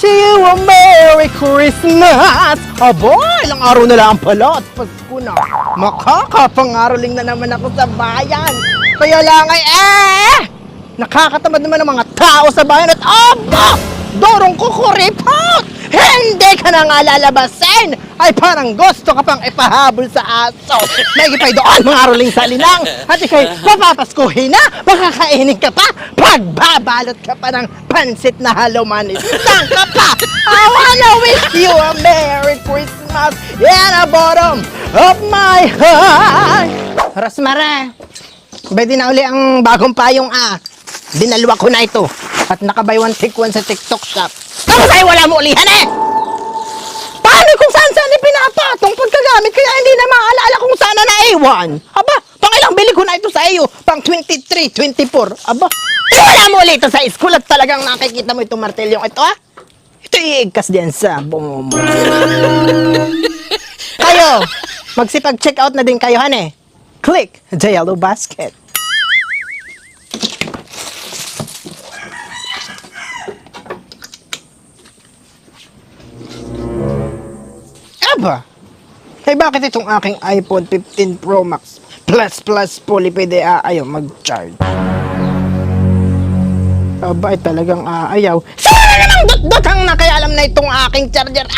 wish you a Merry Christmas! Aba, ilang araw na lang pala at Pasko na. Makakapangaroling na naman ako sa bayan. Kaya lang ay nakakatamad naman ng mga tao sa bayan at aba! Dorong kukuripot! Hindi ka na nga lalabasin! Ay parang gusto ka pang ipahabol sa aso! Naigipay doon mga roling sa linang! At ikay mapapaskuhin na! Baka kainin ka pa! Pagbabalot ka pa ng pansit na halomanis! Saan ka pa? I wanna wish you a Merry Christmas and a bottom of my heart! Rosmare! Pwede na uli ang bagong payong dinalwa ko na ito at nakabay one take one sa TikTok shop. Tapos ay wala mo ulihan Paano kung saan pinapatong pagkagamit kaya hindi na maalala kung saan na naiwan? Aba, pang ilang bili ko na ito sa iyo? Pang 23, 24. Aba, wala mo ulit ito sa school at talagang nakikita mo itong martelyong ito Ito iigkas din sa bungo mo. Kayo, magsipag-check out na din kayo Click the yellow basket. Aba, ay bakit itong aking iPhone 15 Pro Max Plus fully pwede ayaw mag-charge? Aba, ay talagang ayaw. Saan na namang dot-dot ang nakayalam na itong aking charger?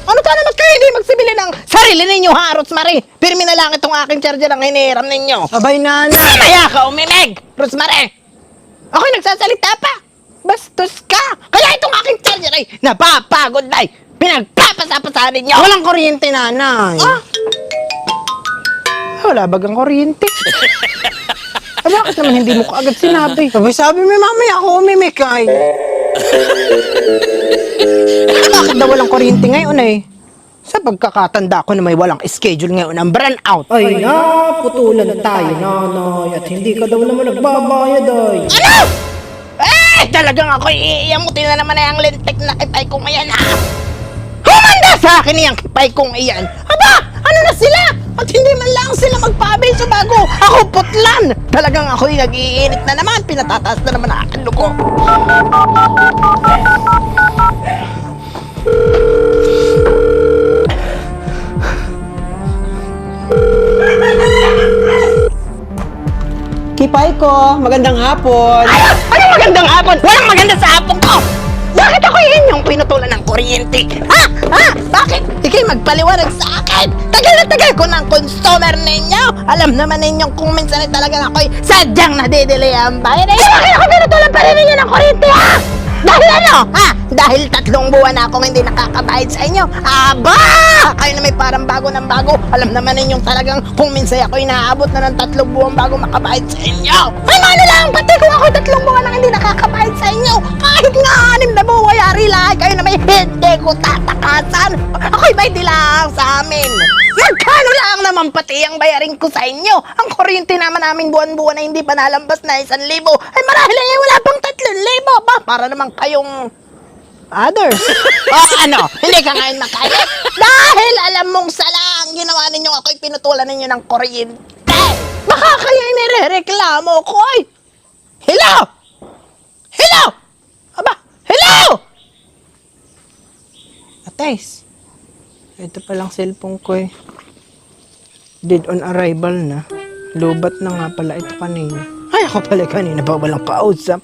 Ano ka naman kayo hindi magsibili ng sarili ninyo Rosemary? Pirmi na lang itong aking charger ang hinihiram ninyo. Abay nana. Kaya ka umimig, Rosemary. Ako'y nagsasalita pa. Bastos ka. Kaya itong aking charger ay napapagod na pinagpapasapasahan ninyo. Walang kuryente, nanay. Wala bagang kuryente. Bakit naman hindi mo kaagad sinabi? Sabi mo, mamaya ako umimik Bakit daw walang kuryente ngayon Sa pagkakatanda ko na may walang schedule ngayon ang brownout. Ay, naputulan tayo, nanay. At hindi ka daw naman nagbabayad, Ano? Talagang ako iiyamutin na naman ang lintik na kipay kong iyan, Humanda sa akin niyang kipay kong iyan. Aba, ano na sila? At hindi man lang sila magpa-abiso bago ako putlan. Talagang ako'y nag-iinit na naman. Pinatataas na naman ang aking dugo. Kipay ko, magandang hapon. Ano magandang hapon? Walang maganda sa hapon ko! Bakit ako inyong pinutulan ng kuryente? Bakit? Ikay magpaliwanag sa akin! Tagal na tagal ko ng consumer ninyo! Alam naman ninyong kung minsan talaga ako'y sadyang nadidelay ang bayad. Bakit ako pinutulan pa rin ninyo ng kuryente, Dahil ano? Dahil 3 buwan na akong hindi nakakabayad sa inyo. Aba! Kayo na may parang bago ng bago. Alam naman ninyong talagang kung minsan ako'y naaabot na ng 3 buwan bago makabayad sa inyo. Ay, ano lang, pati kung ako'y 3 buwan na hindi nakakabayad sa inyo. Kahit nga 6 na buwan, yari lang. Kayo na may hindi ko tatakasan. Ako'y may dilang sa amin. Magkano lang naman pati ang bayarin ko sa inyo? Ang kuryente naman namin buwan-buwan na hindi pa nalambas na 1,000. Ay marahil wala pang 3,000 ba? Para naman kayong others. Ano? Hindi ka ngayon makaya? Dahil alam mong sala ang ginawa ninyo, ako'y pinutulan ninyo ng kuryente. Baka kaya nirereklamo ko Hello? Hello? Aba, hello? Atais. Ito palang cellphone ko Dead on arrival na. Lubat na nga pala ito kanina. Ay, ako pala kanina pa walang kausap.